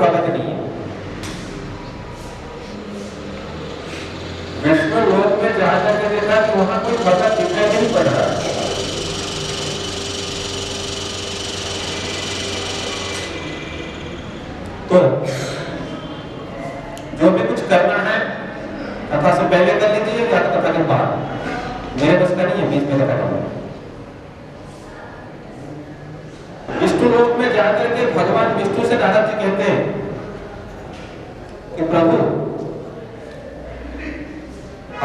भगत नहीं है। विष्णु लोक में जा करके देखा कि वहां कोई भगत दिखाई नहीं पड़ रहा। तो जो भी कुछ करना है कथा से पहले कर लीजिए या कथा के बाद। मेरे बस का नहीं है बीच में कथा करना। विष्णु लोक में जाकर के भगवान विष्णु से नारद जी कहते हैं कि प्रभु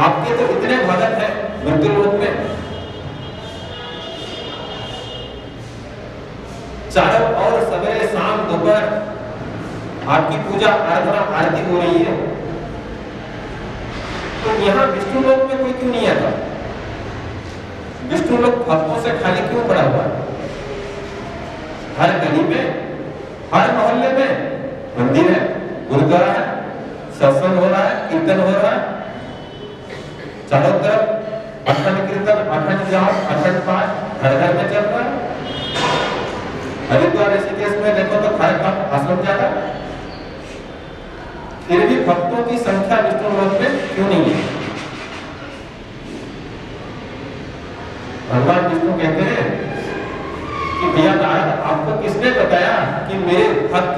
आपके तो इतने भगत हैं मृत्यु लोक में, चारों ओर सवेरे शाम दोपहर आपकी पूजा आराधना आरती हो रही है, तो यहाँ विष्णु लोक में कोई क्यों नहीं आता? विष्णु लोक भक्तों से खाली क्यों पड़ा हुआ है? हर गली में, हर मोहल्ले में मंदिर है, गुरुद्वारा है, सत्संग हो रहा है, कीर्तन हो रहा है, चारों तरफ अखंड कीर्तन, अखंड जाप, अखंड पाठ घर घर में चल रहा है। हरिद्वार ऋषिकेश में देखो तो हर का आश्रम ज्यादा, फिर भी भक्तों की संख्या विष्णु लोक में क्यों नहीं है? भगवान विष्णु कहते हैं कि भैया नारद आपको किसने बताया कि मेरे भक्त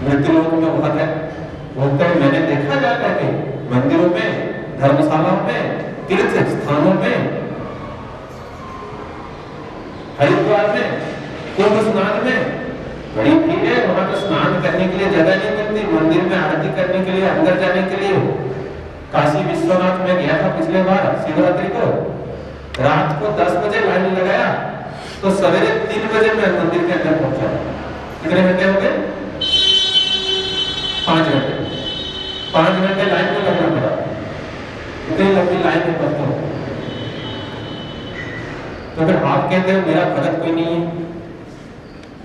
मृत्यु लोक में बहुत है? बोलते हैं मैंने देखा जाकर के मंदिरों में, धर्मशालाओं में, तीर्थ स्थानों में, हरिद्वार में, कुंभ स्नान में बड़ी भीड़ है। वहां तो स्नान करने के लिए जगह नहीं मिलती, मंदिर में आरती करने के लिए, अंदर जाने के लिए। काशी विश्वनाथ में गया था पिछले बार शिवरात्रि को, रात को 10 बजे लाइन लगाया तो सवेरे 3 बजे मैं मंदिर के अंदर पहुंचा। कितने घंटे हो गए? 5 घंटे। 5 घंटे लाइन में लगना पड़ा। इतनी लंबी लाइन में पड़ता हूं। तो फिर आप कहते हो मेरा भगत कोई नहीं है।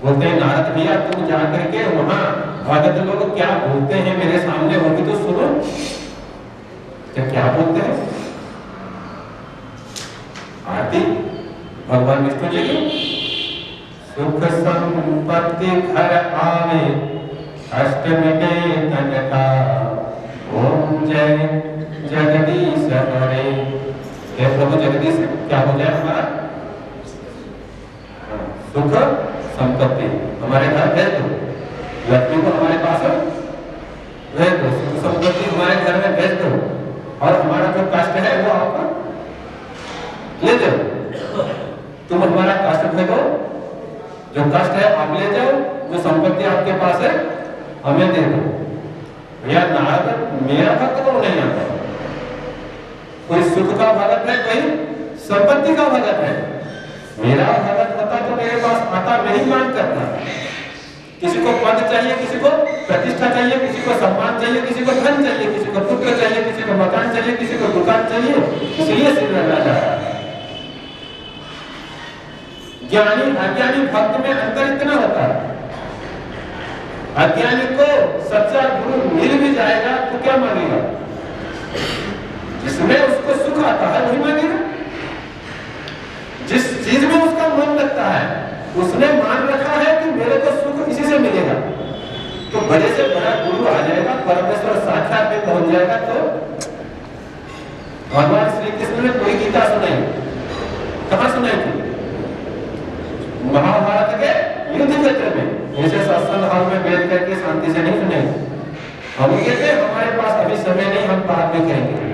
बोलते हैं नारद भैया तुम जाकर के वहां भगत लोग क्या बोलते हैं मेरे सामने वो भी तो सुनो। क्या बोलते हैं? आरती भगवान विष्णु जी की, सुख संपत्ति घर आवे, अष्ट मिटे तन का, ओम जय जगदीश हरे। हे प्रभु जगदीश क्या हो जाए हमारा? सुख संपत्ति हमारे घर भेज दो, लक्ष्मी को हमारे पास भेज दो, सुख संपत्ति हमारे घर में भेज दो, और हमारा जो कष्ट है वो आप ले जाओ। तुम हमारा कष्ट भेजो, जो कष्ट है आप ले जाओ, जो संपत्ति आपके पास है हमें दे दो। भैया नारद मेरा भक्त को नहीं आता। कोई सुख का भगत है, कोई संपत्ति का भगत है। मेरा भगत होता तो मेरे पास आता, नहीं मांग करता। किसी को पद चाहिए, किसी को प्रतिष्ठा चाहिए, किसी को सम्मान चाहिए, किसी को धन चाहिए, किसी को पुत्र चाहिए, किसी को मकान चाहिए, किसी को दुकान चाहिए, इसलिए सिर लगा जा रहा है। ज्ञानी अज्ञानी भक्त में अंतर इतना होता है। अज्ञानी को सच्चा गुरु मिल भी जाएगा तो क्या मांगेगा? जिसमें उसको सुख आता है वही मांगेगा। जिस चीज में उसका मन लगता है उसने मान रखा है कि मेरे को सुख इसी से मिलेगा, तो बड़े से बड़ा गुरु आ जाएगा, परमेश्वर साक्षात में पहुंच जाएगा। तो भगवान श्री कृष्ण ने कोई गीता सुनाई, कहां सुनाई थी? महाभारत के युद्ध क्षेत्र में। ऐसे सत्संग हॉल में बैठ करके शांति से नहीं सुनाई। हम कहते हमारे पास अभी समय नहीं, हम बाद में करेंगे।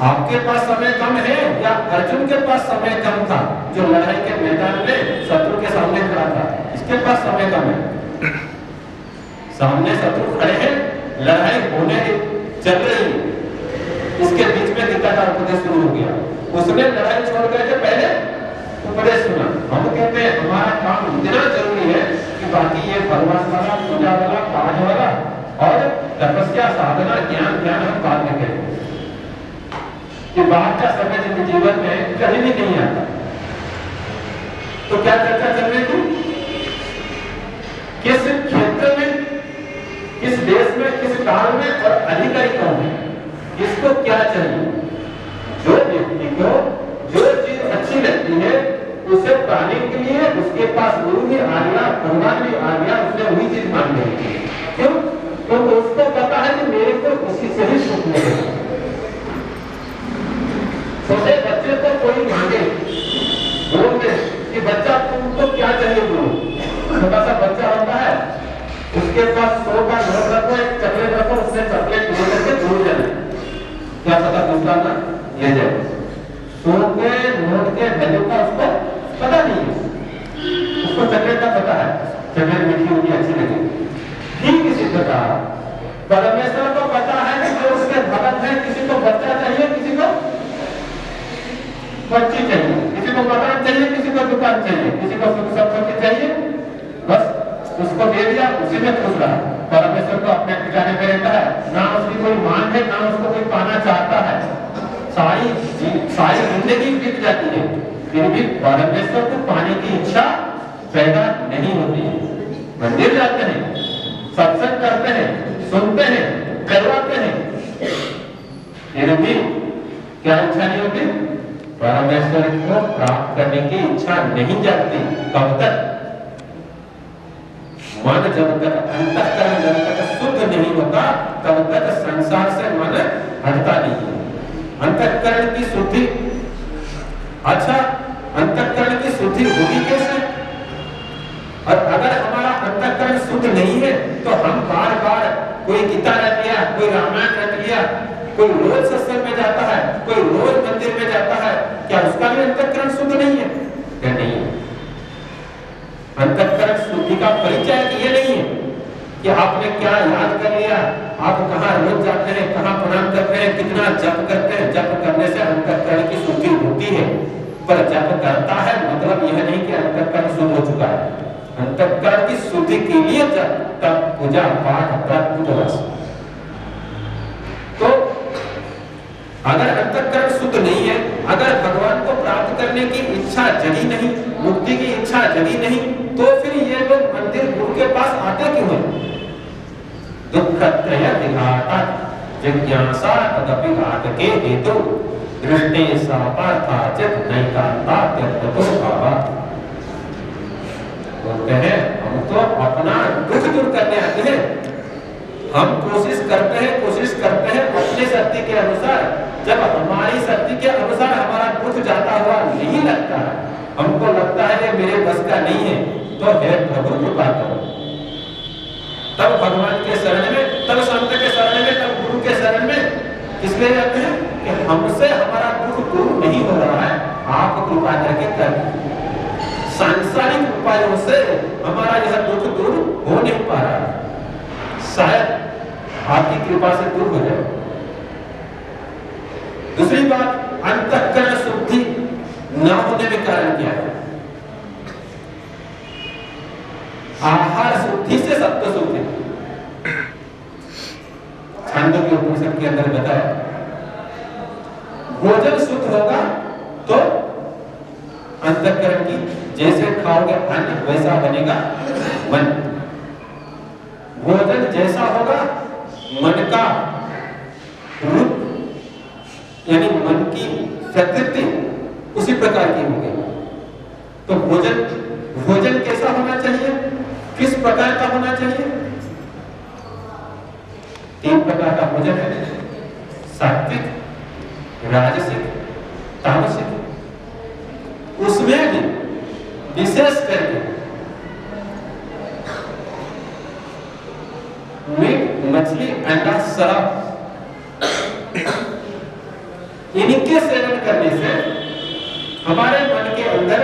आपके पास समय कम है या अर्जुन के पास समय कम था जो लड़ाई के मैदान में शत्रु के सामने खड़ा था? इसके पास समय कम है। सामने शत्रु खड़े हैं, लड़ाई होने चल रही, इसके बीच में गीता का उपदेश शुरू हो गया। उसने लड़ाई छोड़ करके पहले उपदेश सुना। हम कहते हैं हमारा काम इतना जरूरी है कि बाकी ये भगवान वाला, पूजा वाला, पाठ वाला और तपस्या, साधना, ज्ञान हम बाद में करेंगे। कि बात का समय जीवन में कहीं भी नहीं आता। तो क्या चर्चा चल रही थी? किस क्षेत्र में, किस देश में, किस काल में और अधिकारी कौन है, इसको क्या चाहिए? जो व्यक्ति को जो चीज अच्छी लगती है उसे पाने के लिए उसके पास गुरु भी आ गया, भगवान भी आ गया, उसने वही चीज मान ली। क्यों? क्योंकि उसको पता है कि मेरे को उसी से ही सुख मिलेगा। छोटे बच्चे को कोई मांगे, बोल दे कि बच्चा तुमको क्या चाहिए गुरु। छोटा सा बच्चा होता है, उसके पास 100 का नोट रखो, एक चॉकलेट रखो, उससे चॉकलेट ले करके दूर जाए, क्या पता दूसरा ना ले जाए। 100 के नोट के वैल्यू का उसको पता नहीं है, उसको चॉकलेट का पता है, चॉकलेट मीठी होगी, अच्छी लगेगी। ठीक इसी प्रकार परमेश्वर को पता है कि जो उसके भगत है, किसी को बच्चा चाहिए, किसी को बच्ची चाहिए, किसी को मकान चाहिए, किसी को दुकान चाहिए, किसी को सुख संपत्ति चाहिए, बस उसको दे दिया, उसी में खुश रहा। परमेश्वर को अपने ठिकाने पे रहता है, ना उसकी कोई मांग है, ना उसको कोई पाना चाहता है। सारी जिंदगी बीत जाती है, फिर भी परमेश्वर को पाने की इच्छा पैदा नहीं होती है। मंदिर जाते हैं, सत्संग करते हैं, सुनते हैं, करवाते हैं, फिर भी क्या इच्छा नहीं होती? परमेश्वर को प्राप्त करने की इच्छा नहीं जागती। कब तक? मन जब तक अंतःकरण जब तक शुद्ध नहीं होता, तब तक संसार से मन हटता नहीं है। अंतःकरण की शुद्धि, अच्छा अंतःकरण की शुद्धि होगी कैसे? और अगर हमारा अंतःकरण शुद्ध नहीं है तो हम बार बार कोई गीता रट लिया, कोई रामायण रट लिया, कोई रोज सत्संग में जाता है, कोई रोज मंदिर में जाता है, क्या उसका भी अंतःकरण शुद्ध नहीं है? क्या नहीं है? अंतःकरण शुद्धि का परिचय ये नहीं है कि आपने क्या याद कर लिया, आप कहाँ रोज जाते हैं, कहाँ प्रणाम करते हैं, कितना जप करते हैं। जप करने से अंतःकरण की शुद्धि होती है, पर जप करता है मतलब यह नहीं कि अंतःकरण शुद्ध हो चुका है। अंतःकरण की शुद्धि के लिए जब तक पूजा पाठ व्रत उपवास। तो अगर अंतःकरण शुद्ध नहीं है, अगर भगवान को प्राप्त करने की इच्छा जगी नहीं, मुक्ति की इच्छा जगी नहीं, तो फिर ये लोग मंदिर गुरु के पास आते क्यों हैं? दुःखत्रय विघाता जिज्ञासा तदपि घातके हेतु दृष्टे सा पार्थाचित नैकांता त्यक्तो भावा। बोलते हैं हम तो अपना दुख दूर करने आते हैं, हम कोशिश करते हैं अपनी शक्ति के अनुसार। जब हमारी शक्ति के अनुसार हमारा दुख जाता हुआ नहीं लगता है, हमको लगता है ये मेरे बस का नहीं है, तो हे प्रभु कृपा करो। तब भगवान के शरण में, तब संत के शरण में, तब गुरु के शरण में इसलिए जाते हैं कि हमसे हमारा दुख दूर नहीं हो रहा है, आप कृपा करके कर। सांसारिक उपायों से हमारा यह दुख दूर हो नहीं पा रहा है, शायद आपकी कृपा से दूर हो जाए। दूसरी बात, अंतःकरण शुद्धि न होने में कारण क्या है? आहार शुद्धि से सत्व शुद्धि। छांदोग्य उपनिषद के अंदर बताया, भोजन शुद्ध होगा तो अंतःकरण की, जैसे खाओगे अन्न वैसा बनेगा मन। भोजन जैसा होगा मन का रूप, यानी मन की प्रकृति उसी प्रकार की होगी। तो भोजन कैसा होना चाहिए, किस प्रकार का होना चाहिए? 3 प्रकार का भोजन है, सात्विक, राजसिक, तामसिक। उसमें भी विशेष करके मीट, मछली, अंडा, शराब, इनके सेवन करने से हमारे मन के अंदर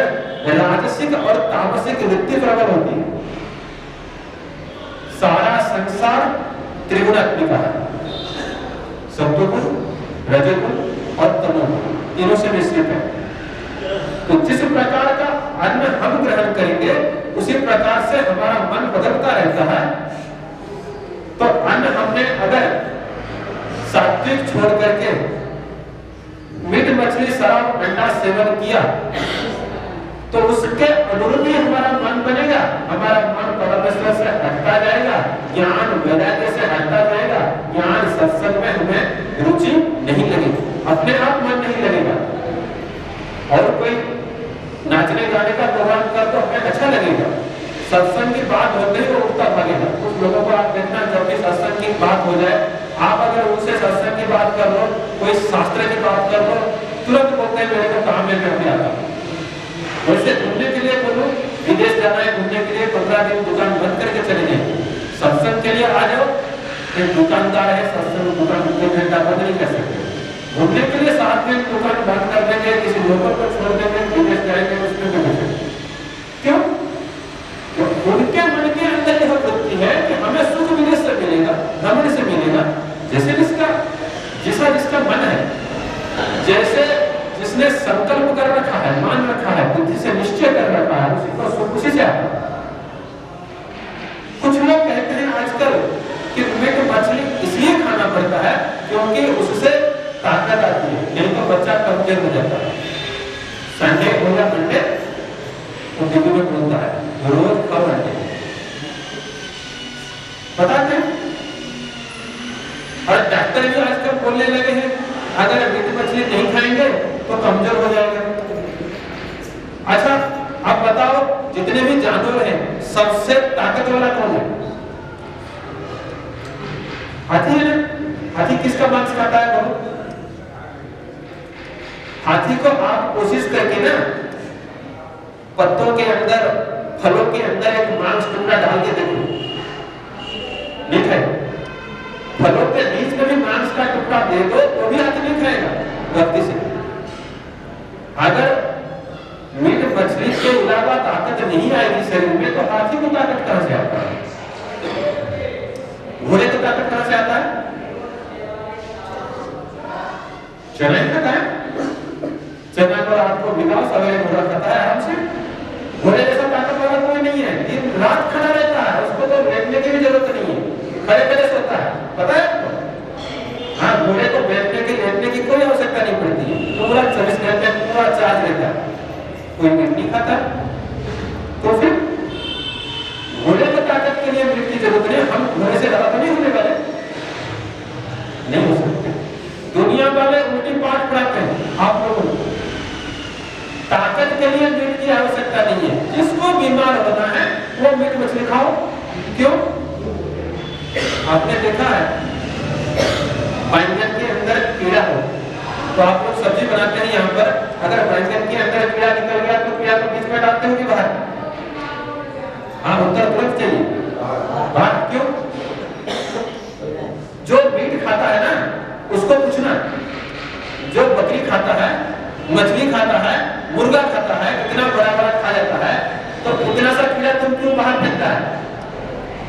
राजसिक और तामसिक वृत्ति प्रबल होती है। सारा संसार त्रिगुणात्मिक है, सत्वगुण, रजोगुण और तमोगुण, तीनों से मिश्रित है। तो जिस प्रकार का अन्न हम ग्रहण करेंगे उसी प्रकार से हमारा मन बदलता रहता है। तो अन्न हमने अगर सात्विक छोड़ करके मीट, मछली, शराब, अंडा सेवन किया तो उसके अनुरूप ही हमारा मन बनेगा, हमारा मन परमेश्वर से हटता जाएगा, ज्ञान वैराग्य से हटता जाएगा, ज्ञान सत्संग में हमें रुचि नहीं लगेगी, अपने आप मन नहीं लगेगा। और कोई नाचने गाने सुनेगा तो हमें अच्छा लगेगा। सत्संग की बात होते ही वो उठता भागेगा। कुछ लोगों को आप देखना, जब भी सत्संग की बात हो जाए, आप अगर उनसे सत्संग की बात कर लो, कोई शास्त्र की बात कर लो, तुरंत बोलते हैं मेरे को काम में नहीं आता। वैसे घूमने के लिए बोलो, विदेश जाना है घूमने के लिए, 15 दिन दुकान बंद करके चले जाए। सत्संग के लिए आ जाओ, एक दुकानदार है, सत्संग दुकान 2 घंटा बंद नहीं कर सकते। घूमने के लिए 7 दिन दुकान बंद कर देंगे, किसी लोकल को छोड़ देंगे, विदेश जाएंगे, उसमें भी क्यों? तो उनके मन के अंदर यह वृत्ति है कि हमें सुख विदेश से मिलेगा, रमण से मिलेगा। जैसे जिसका मन है, जैसे जिसने संकल्प कर रखा है, मान रखा है, बुद्धि से निश्चय कर रखा है, उसी को सुख उसी से आता है। कुछ लोग कहते हैं आजकल कि मीट मछली इसलिए खाना पड़ता है क्योंकि उससे ताकत आती है, नहीं तो बच्चा कमजोर हो जाता है। संडे हो या मंडे तो टीवी में बोलता है रोज खाओ अंडे, पता है। और डॉक्टर भी आजकल बोलने लगे हैं अगर मीट मछली नहीं खाएंगे तो कमजोर हो जाएगा। अच्छा अब बताओ, जितने भी जानवर हैं सबसे ताकत वाला कौन है? हाथी है ना। हाथी किसका मांस खाता है बोलो? हाथी को आप कोशिश करके ना पत्तों के अंदर, फलों के अंदर एक मांस टुकड़ा डाल के देखो, नहीं खाएगा। फलों के बीच में भी मांस का टुकड़ा दे दो तो भी हाथी नहीं खाएगा गलती से। अगर मीट मछली के अलावा ताकत नहीं आएगी शरीर में तो हाथी को ताकत कहां से आता है? घोड़े को ताकत कहां से आता है? चना ही खाता है, चना को रात को भिगाओ, सवेरे घोड़ा खाता है आराम से। घोड़े जैसा ताकत वाला कोई नहीं है, दिन रात खड़ा रहता है, उसको तो बैठने की भी जरूरत नहीं है, खड़े खड़े सोता है, पता है आपको? हाँ, घोड़े को बैठने की लेटने की कोई आवश्यकता नहीं पड़ती है, पूरा 24 घंटे पूरा चार्ज रहता है। कोई मीट नहीं खाता तो फिर घोड़े को ताकत के लिए मीट की जरूरत नहीं। हम घोड़े से ज्यादा तो नहीं होने वाले, नहीं हो सकते। दुनिया वाले उल्टी पाठ पढ़ाते हैं आप लोगों को, ताकत के लिए मीट की आवश्यकता नहीं है। जिसको बीमार होना है वो मीट मछली खाओ। क्यों? आपने देखा है बैंगन के अंदर कीड़ा हो तो आप लोग सब्जी बनाते हैं यहाँ पर, अगर बैंगन के अंदर कीड़ा निकल गया तो कीड़ा को बीच में डालते हो कि बाहर? हाँ, उत्तर तुरंत चाहिए बाहर। क्यों? जो मीट खाता है ना उसको पूछना, जो बकरी खाता है, मछली खाता है, मुर्गा खाता है, कितना बड़ा बड़ा खा जाता है, तो उतना सा कीड़ा तुम क्यों बाहर फेंकता है?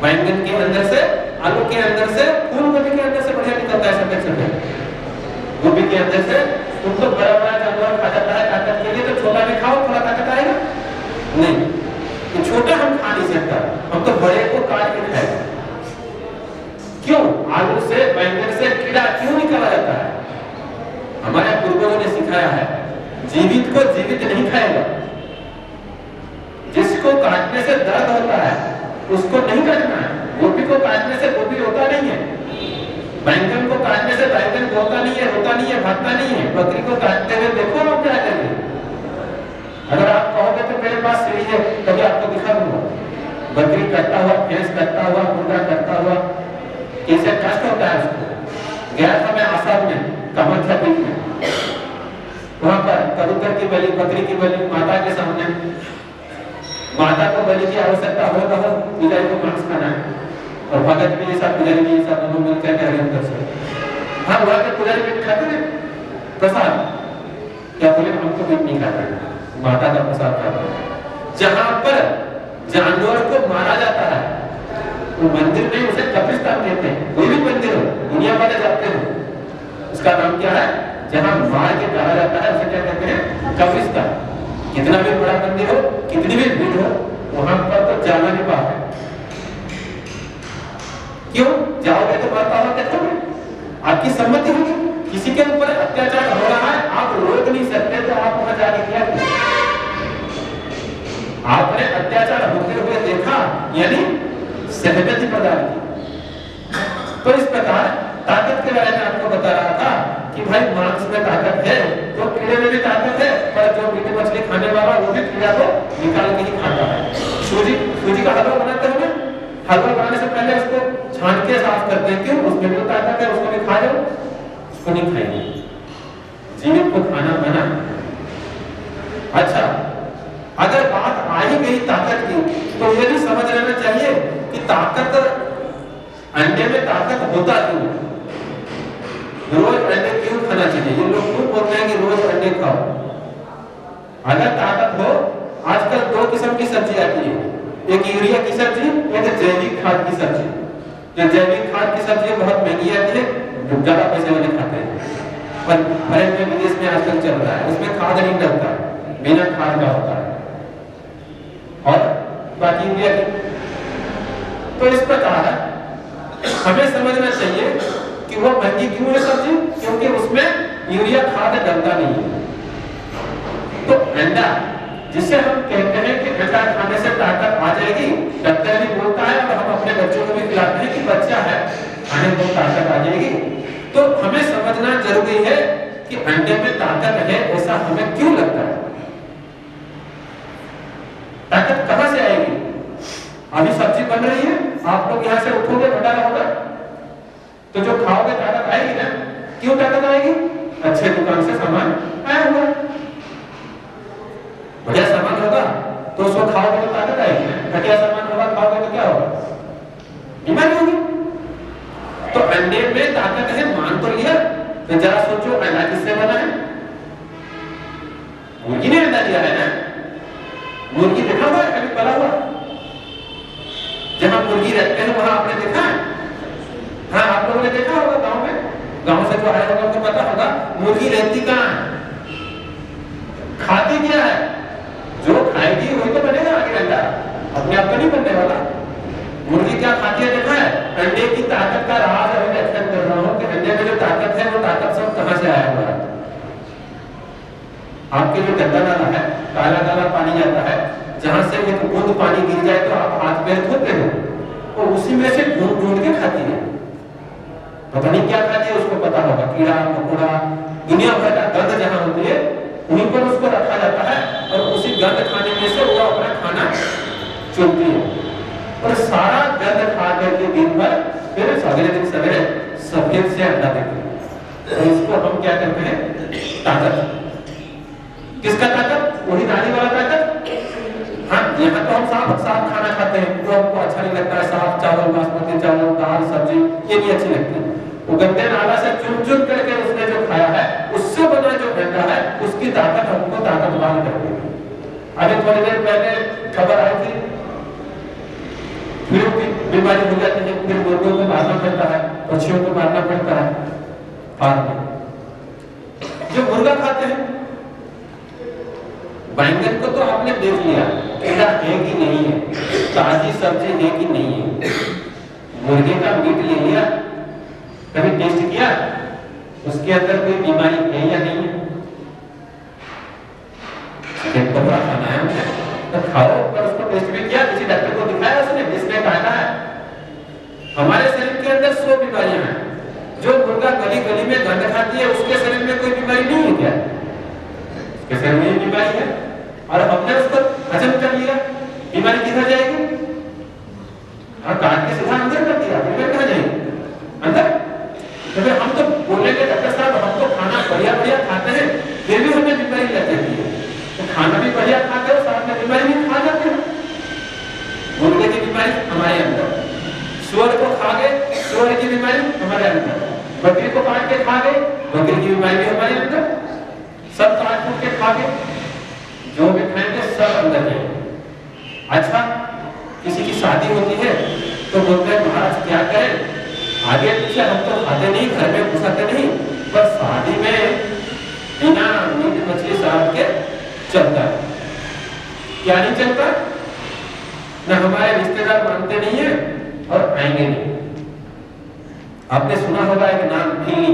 बैंगन के अंदर से, आलू के अंदर से, फूल गोभी के अंदर से बढ़िया निकलता है सफेद सफेद। गोभी के अंदर से तुम तो बड़ा बड़ा जानवर खा जाता है ताकत के लिए, तो छोटा भी खाओ, थोड़ा ताकत आएगा नहीं। तो छोटा हम खा नहीं सकता, हम तो बड़े को काट के खाएंगे। क्यों? आलू से, बैंगन से कीड़ा क्यों निकाला जाता है? हमारे पूर्वजों ने सिखाया है जीवित को जीवित नहीं खाएगा। जिसको काटने से दर्द होता है उसको नहीं काटना है। गोभी को काटने से गोभी रोता नहीं है, बैंगन को काटने से बैंगन रोता नहीं है, भागता नहीं है। बकरी को काटते हुए देखो लोग क्या करेंगे। अगर आप कहोगे तो मेरे पास सीढ़ी है तभी आपको दिखा दूंगा, बकरी कटता हुआ, भैंस कटता हुआ, मुर्गा कटता हुआ, कैसे कष्ट होता है उसको। गया था मैं आसाम में, कामाख्या पीठ में, वहां पर कबूतर की बलि, बकरी की बलि माता के सामने। माता को बलि की आवश्यकता हो तो पुजारी को मांस खाना है, और भगत भी ऐसा, पुजारी भी ऐसा, दोनों मिलकर के हरिओम कर सकते। हाँ, वहां के पुजारी मीट खाते हैं प्रसाद, क्या बोले हमको मीट नहीं खाते, माता का प्रसाद खाते हैं। जहां पर जानवर को मारा जाता है वो मंदिर में उसे कब्रिस्तान कहते हैं। कोई भी मंदिर हो, दुनिया वाले जाते हो, उसका नाम क्या है? जहां मार के डाला जाता है उसे क्या कहते हैं? कब्रिस्तान। कितना भी बड़ा मंदिर हो, कितनी भी भीड़ हो, वहां पर तो जाना भी पाप है। क्यों? जाओगे तो मरता हुआ देखोगे, आपकी सम्मति होगी। किसी के ऊपर अत्याचार हो रहा है, आप रोक नहीं सकते, तो आप वहां जाके क्या करें? आपने अत्याचार होते हुए देखा, यानी सहमति प्रदान की। तो इस प्रकार ताकत के बारे में आपको बता रहा था कि भाई मांस में ताकत है तो कीड़े में भी ताकत है, पर जो मीट मछली खाने वाला वो भी कीड़ा को निकाल के ही खाता है। सूजी का हलवा बनाते हैं, हलवा बनाने से पहले उसको छान के साफ करते हैं, क्यों? उसमें भी ताकत है, उसको भी खा लो, उसको नहीं खाएंगे। जीवित को खाना मना। अच्छा, अगर बात आ ही गई ताकत की तो ये भी समझ लेना चाहिए कि ताकत, अंडे में ताकत होता क्यों? रोज अंडे क्यों खाना चाहिए? ये लोग क्यों बोलते हैं कि रोज अंडे खाओ? अगर ताकत हो, आजकल 2 किस्म की सब्जी आती है, एक यूरिया की सब्जी, एक जैविक खाद की सब्जी। जो जैविक खाद की सब्जी बहुत महंगी आती है, ज्यादा पैसे वाले खाते हैं, पर भारत में विदेश में आजकल चल रहा है, उसमें खाद नहीं डलता, बिना खाद का होता है। और बाकी यूरिया की, तो इस प्रकार हमें समझना चाहिए कि वो महंगी क्यों है सब्जी, क्योंकि उसमें यूरिया खाद डलता नहीं है। तो अंडा, जिसे हम कहते हैं कि अंडा खाने से ताकत आ जाएगी, डॉक्टर भी बोलता है और हम अपने बच्चों को भी खिलाते हैं कि बच्चा है खाने को ताकत आ जाएगी, तो हमें समझना जरूरी है कि अंडे में ताकत है ऐसा हमें क्यों लगता है? ताकत कहां से आएगी? अभी सब्जी बन रही है, आप लोग यहां से उठोगे, भंडारा होगा, तो जो खाओगे ताकत आएगी ना। क्यों ताकत आएगी? अच्छे दुकान से सामान आया हुआ, बढ़िया सामान होगा तो उसको खाओगे तो ताकत आएगी ना। घटिया सामान होगा, खाओगे तो क्या होगा? बीमारी होगी। तो अंडे में ताकत है, मान तो लिया, तो जरा सोचो अंडा किससे बना है? मुर्गी ने अंडा दिया है ना। मुर्गी देखा हुआ है कभी पला हुआ? जहां मुर्गी रहते हैं वहां आपने देखा है? हाँ, आप लोगों ने देखा होगा गांव में, गांव से जो आया होगा उनको पता होगा मुर्गी रहती कहां है, खाती क्या है? जो खाएगी वही तो बनेगा आगे अंडा, अपने आप तो नहीं बनने वाला। मुर्गी क्या खाती है देखा है? अंडे की ताकत का राज अभी व्याख्यान कर रहा हूं कि अंडे में जो ताकत है वो ताकत सब कहां से आया हुआ है। आपके जो गंदा नाला है, काला काला पानी जाता है, जहां से एक बूंद पानी गिर जाए तो आप हाथ पैर धोते हो, और उसी में से ढूंढ ढूंढ के खाती है। पता नहीं क्या खाती है, उसको पता होगा, कीड़ा मकोड़ा, दुनिया भर का गंद जहां होती है वहीं पर उसको रखा जाता है, और उसी गंद खाने में से वो अपना खाना चुनती है, और सारा गंद खा करके दिन भर फिर अगले दिन सवेरे सफेद से अंडा देती है। तो इसको हम क्या कहते हैं? ताकत। किसका ताकत? वही नारी वाला ताकत। हाँ, यहाँ तो हम साफ खाना खाते हैं, वो हमको अच्छा नहीं लगता है, साफ चावल, बासमती चावल, दाल, सब्जी, ये नहीं अच्छी लगती। वो गंदे नाला से चुन चुन करके उसने जो खाया है, उससे बना जो अंडा है, उसकी ताकत हमको ताकतवान करती है। अभी थोड़ी देर पहले खबर आई थी, फ्लू की बीमारी हो जाती है, फिर मुर्गों को मारना पड़ता है, पक्षियों को मारना पड़ता है फार्म में। जो मुर्गा खाते हैं, बैंगन को तो आपने देख लिया कीड़ा है कि नहीं है, ताजी सब्जी है कि नहीं है। मुर्गे का मीट ले लिया, कभी टेस्ट किया उसके अंदर कोई बीमारी है या नहीं है? चिकन पकौड़ा खाना है मुझे तो खाओ, पर उसको टेस्ट भी किया, किसी डॉक्टर को दिखाया उसने, जिसने कहा है हमारे शरीर के अंदर 100 बीमारियां हैं। जो मुर्गा गली गली में गंद खाती है उसके शरीर में कोई बीमारी नहीं है क्या? उसके शरीर में बीमारी है, और हमने उसको हजम कर लिया, बीमारी किधर जाएगी? और काट के सीधा अंदर कर दिया, बीमारी कहां जाएगी? अंदर। तो फिर हम तो बोलेंगे डॉक्टर साहब हम तो खाना बढ़िया बढ़िया खाते हैं, फिर भी हमें बीमारी लग जाती है। तो खाना भी बढ़िया खाते हो, साथ में बीमारी भी खा जाते हैं। मुर्गे की बीमारी हमारे अंदर, सुअर को खा गए, सुअर की बीमारी हमारे अंदर, बकरी को काट के खा गए, बकरी की बीमारी भी हमारे अंदर, सब काट कूट के खा गए, जो भी खाएंगे सब अंदर है। अच्छा, किसी की शादी होती है तो बोलते हैं महाराज क्या करें, आगे पीछे हम तो खाते नहीं, घर में घुसाते नहीं, पर शादी में बिना मीट मछली शराब के चलता है। क्या नहीं चलता? न हमारे रिश्तेदार मानते नहीं है और आएंगे नहीं। आपने सुना होगा एक नाम भिल्ली,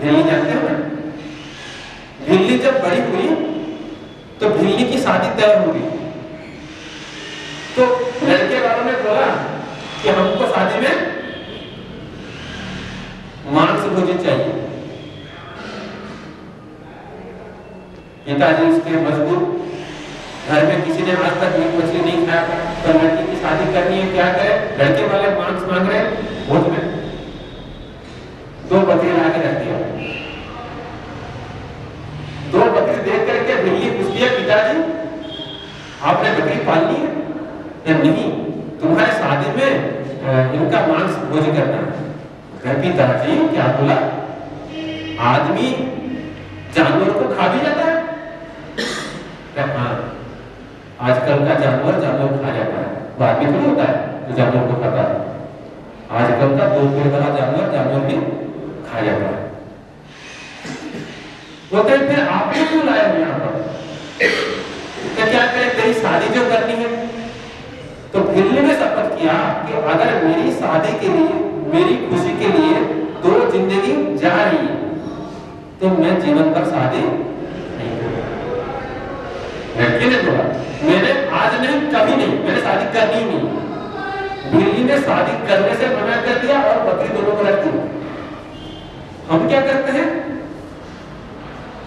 भिल्ली जानते हो ना? भिल्ली जब बड़ी हुई तो भिल्ली की शादी तय हो गई, तो लड़के वालों ने बोला कि हमको शादी में भोजन चाहिए। पिताजी उसके मजबूर, घर में किसी ने आज तक मीट मछली नहीं खाया, तो लड़की की शादी करनी है, क्या करे? लड़के वाले मांस मांग रहे भोज में, 2 बकरी ला के रख दिया। 2 बकरी देख करके बिल्ली पूछ लिया, पिताजी आपने बकरी पालनी है या नहीं? तुम्हारे शादी में इनका मांस भोज करना है। पिताजी क्या बोला? आदमी जानवर को खा भी जाता है? हाँ, आजकल का जानवर खा जाता है, बाद में थोड़ी होता है जो जानवर को खाता है। आजकल का 2 पैर वाला जानवर भी खा जाता है। बोलते फिर आपने क्यों लाया यहाँ पर? तो क्या करें, तेरी शादी जो करनी है? तो बिल्ली ने शपथ किया कि अगर मेरी शादी के लिए, मेरी खुशी के लिए 2 जिंदगी जा रही है तो मैं जीवन भर शादी नहीं करूंगा। लड़के ने बोला मैंने आज नहीं, कभी नहीं, मैंने शादी करनी ही नहीं। बिल्ली ने शादी करने से मना कर दिया और बकरी दोनों को रख दी। हम क्या करते हैं?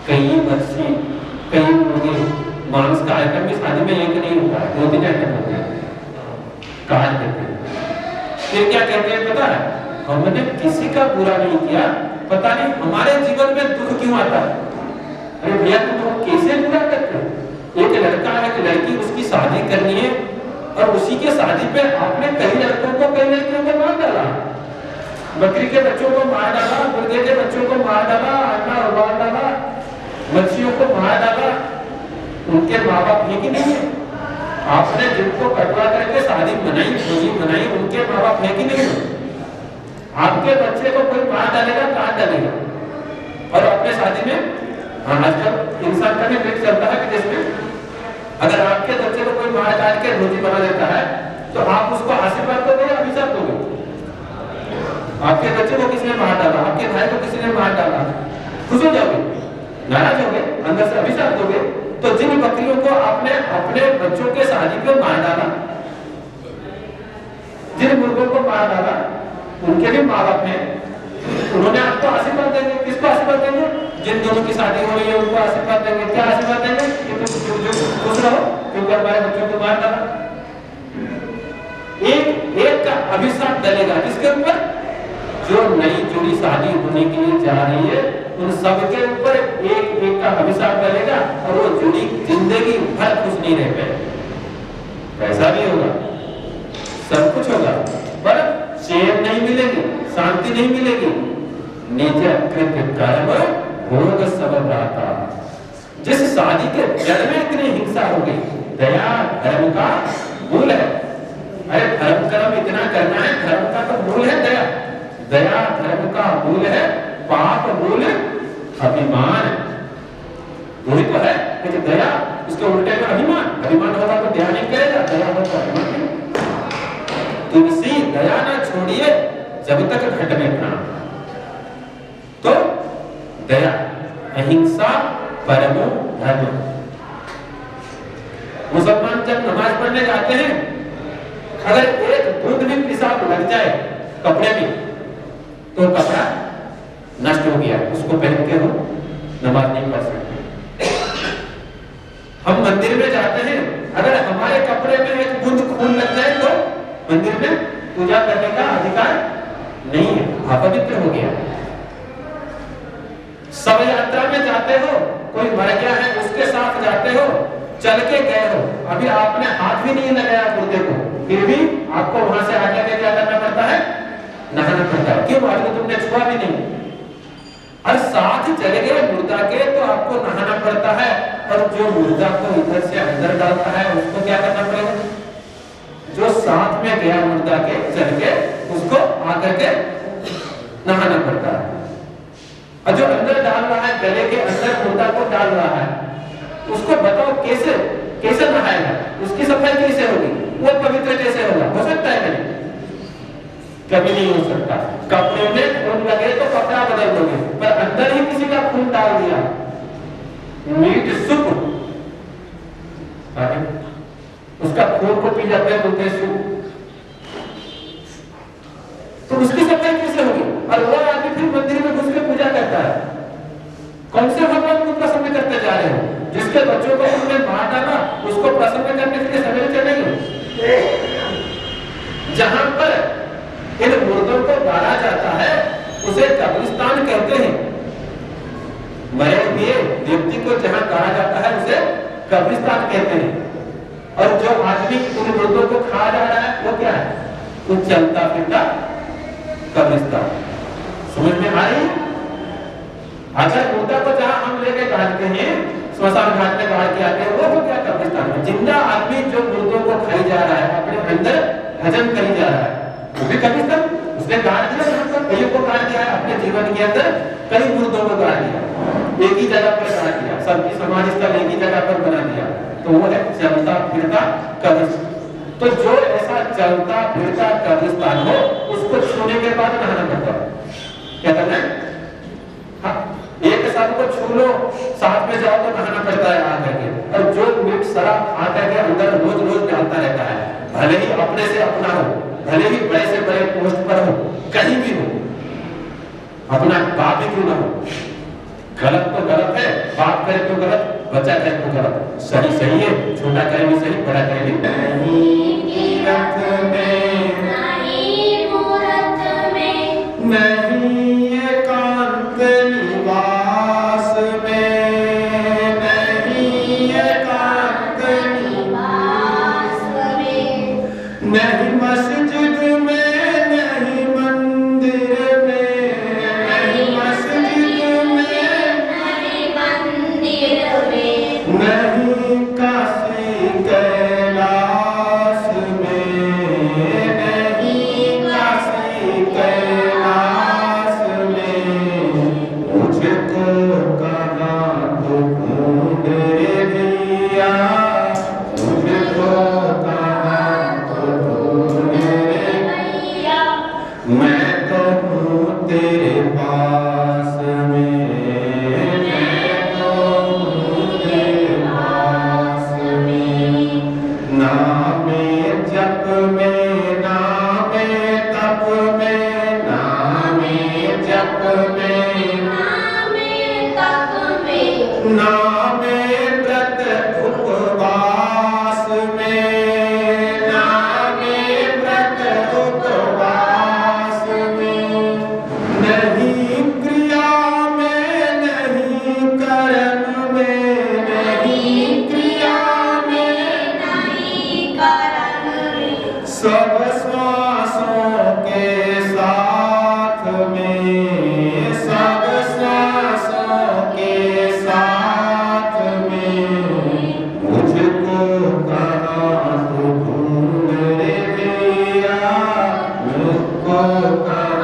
कई मछली, कई मुर्गे, मांस का आइटम भी शादी में एक नहीं होता है, 2-3 आइटम होते हैं, काट देते हैं। फिर क्या कहते हैं पता है? हमने किसी का बुरा नहीं किया, पता नहीं हमारे जीवन में दुख क्यों आता है। अरे भैया तुम कैसे बुरा करते हो? एक लड़का है, एक लड़की, उसकी शादी करनी है और उसी के शादी पे आपने कई लड़कों को, कई लड़कियों को मार डाला, बकरी के बच्चों को मार डाला, मुर्गे के बच्चों को मार डाला, अंडा उबाल डाला, मच्छियों को मार डाला। उनके माँ बाप है कि नहीं है? आपने जिनको कटवा करके शादी मनाई, भोजी मनाई, उनके माँ बाप है कि नहीं है? आपके बच्चे को कोई मार डालेगा, काट डालेगा, और अपने शादी में आजकल इंसान का भी ट्रिक चलता है कि जिसमें अगर आपके बच्चे को कोई मार काट के रोटी बना देता है तो आप उसको आशीर्वाद दोगे या अभिशाप दोगे? आपके बच्चे को किसी ने मार डाला, आपके भाई को किसी ने मार डाला, खुश हो जाओगे? नाराज होगे? अंदर से अभिशाप दोगे? तो जिन बकरियों को आपने अपने बच्चों के शादी पे मार डाला, जिन मुर्गों को मार डाला, उनके भी माँ बाप हैं, उन्होंने आपको आशीर्वाद देंगे। किसको आशीर्वाद देंगे? जिन दोनों की शादी हो रही है उनको आशीर्वाद देंगे। क्या आशीर्वाद देंगे? कि तुम खुश रहो क्योंकि हमारे बच्चों को मार डाला। एक का अभिशाप डलेगा किसके ऊपर? जो नई जुड़ी शादी होने के लिए जा रही है उन सबके ऊपर एक का अभिशाप डलेगा और वो जुड़ी जिंदगी भर खुश नहीं रह पाएगी। पैसा भी होगा, सब कुछ होगा, पर चैन नहीं मिलेगी, शांति नहीं मिलेगी। निज कृत कर्म भोग सब भ्राता। जिस शादी के जड़ में इतनी हिंसा हो गई, दया धर्म का मूल है। अरे धर्म कर्म इतना करना है, धर्म का तो मूल है दया, दया धर्म का मूल है, पाप मूल अभिमान। वही तो है कि दया उसके उल्टे में अभिमान, अभिमान होगा तो दया नहीं करेगा, दया होगा तो अभिमान नहीं। तुलसी दया ना छोड़िए जब तक घट में प्राण। तो दया, अहिंसा परमो धर्म। मुसलमान जब नमाज पढ़ने जाते हैं, अगर एक बूंद भी पेशाब लग जाए कपड़े में तो कपड़ा नष्ट हो गया, उसको पहन के हो नमाज नहीं पढ़ सकते। हम मंदिर में जाते हैं, अगर हमारे कपड़े में एक बूंद खून लग जाए तो मंदिर में पूजा करने का अधिकार नहीं है, अपवित्र हो गया। शव यात्रा में जाते हो, कोई मर गया है उसके साथ जाते हो, चल के गए हो, अभी आपने हाथ भी नहीं लगाया मुर्दे को, फिर भी आपको वहां से आगे के क्या करना पड़ता है? नहाना पड़ता है। क्यों? अभी तुमने छुआ भी नहीं, और साथ चले गए मुर्दा के तो आपको नहाना पड़ता है, और जो मुर्दा को इधर से अंदर डालता है उसको क्या करना पड़ेगा? जो साथ में गया मुर्दा के चल के उसको आकर के नहाना पड़ता है। और जो अंदर डाल रहा है, गले के अंदर मुर्दा को डाल रहा है, उसको बताओ कैसे कैसे नहाएगा? उसकी सफाई कैसे होगी? वो पवित्र कैसे होगा? हो सकता है कभी? कभी नहीं हो सकता। कपड़े में खून लगे तो कपड़ा बदल दोगे, पर अंदर ही किसी का खून डाल दिया, मीट सूप, उसका खून को पी जाते हैं बोलते सूप, तो उसकी सफाई कैसे होगी? और वो आदमी फिर मंदिर में कब्रिस्तान कहते हैं। मरे हुए व्यक्ति को जहां कहा जाता है उसे कब्रिस्तान कहते हैं। और जो आदमी उन मुर्दों को खा जा रहा है वो क्या है? वो चलता फिरता कब्रिस्तान। समझ में आई? अगर मुर्दा को जहां हम लेके गाड़ते हैं, स्मशान घाट में गाड़ के आते हैं, वो हो गया कब्रिस्तान। जिंदा आदमी जो मुर्दों को खाई जा रहा है, अपने अंदर हजम करी जा रहा है, वो भी कब्रिस्तान। उसने गाड़ दिया, यहाँ पर कईयों को गाड़ दिया है अपने जीवन के अंदर, कई मुर्दों को गाड़ दिया, एक ही जगह पर गाड़ दिया, सबकी समाधि स्थल एक ही जगह पर बना दिया, तो वो है चलता फिरता कब्रिस्तान। तो जो ऐसा चलता फिरता कब्रिस्तान हो, उसको छूने के बाद नहाना पड़ता है। क्या करना है? हाँ, एक साथ को छू लो, साथ में जाओ तो नहाना पड़ता है आ करके। और जो मिट शराब खा करके अंदर रोज रोज डालता रहता है, भले ही अपने से अपना हो, भले ही बड़े से बड़े पोस्ट पर हो, कहीं भी हो, अपना बाप ही क्यों ना हो, गलत तो गलत है, बाप करे तो गलत, बच्चा करे तो गलत, सही सही है, छोटा करे भी सही, बड़ा करे भी नहीं। रथ में नहीं, मूरत में नहीं, एकांत निवास में नहीं, एकांत निवास में नहीं, मस्जिद में नहीं, मंदिर में नहीं, मस्जिद में नहीं, मंदिर में नहीं, काशी कैलाश में नहीं, काशी कैलाश में मुझको कहाँ तो ढूंढ रे भैया, मुझको कहाँ तो ढूंढ रे भैया, मैं तो हूँ तेरे पास में, मैं तो हूँ तेरे पास में। नामे जप में, नामे तप में, नामे जप में, नामे तप में, नामे व्रत उपवास में, नामे व्रत उपवास में नहीं, क्रिया में नहीं, कर्म में नहीं, क्रिया में नहीं, कर्म में सब श्वासों के साथ में, सब श्वासों के साथ में मुझको कहाँ तो ढूंढ रे भैया, मुझको कहाँ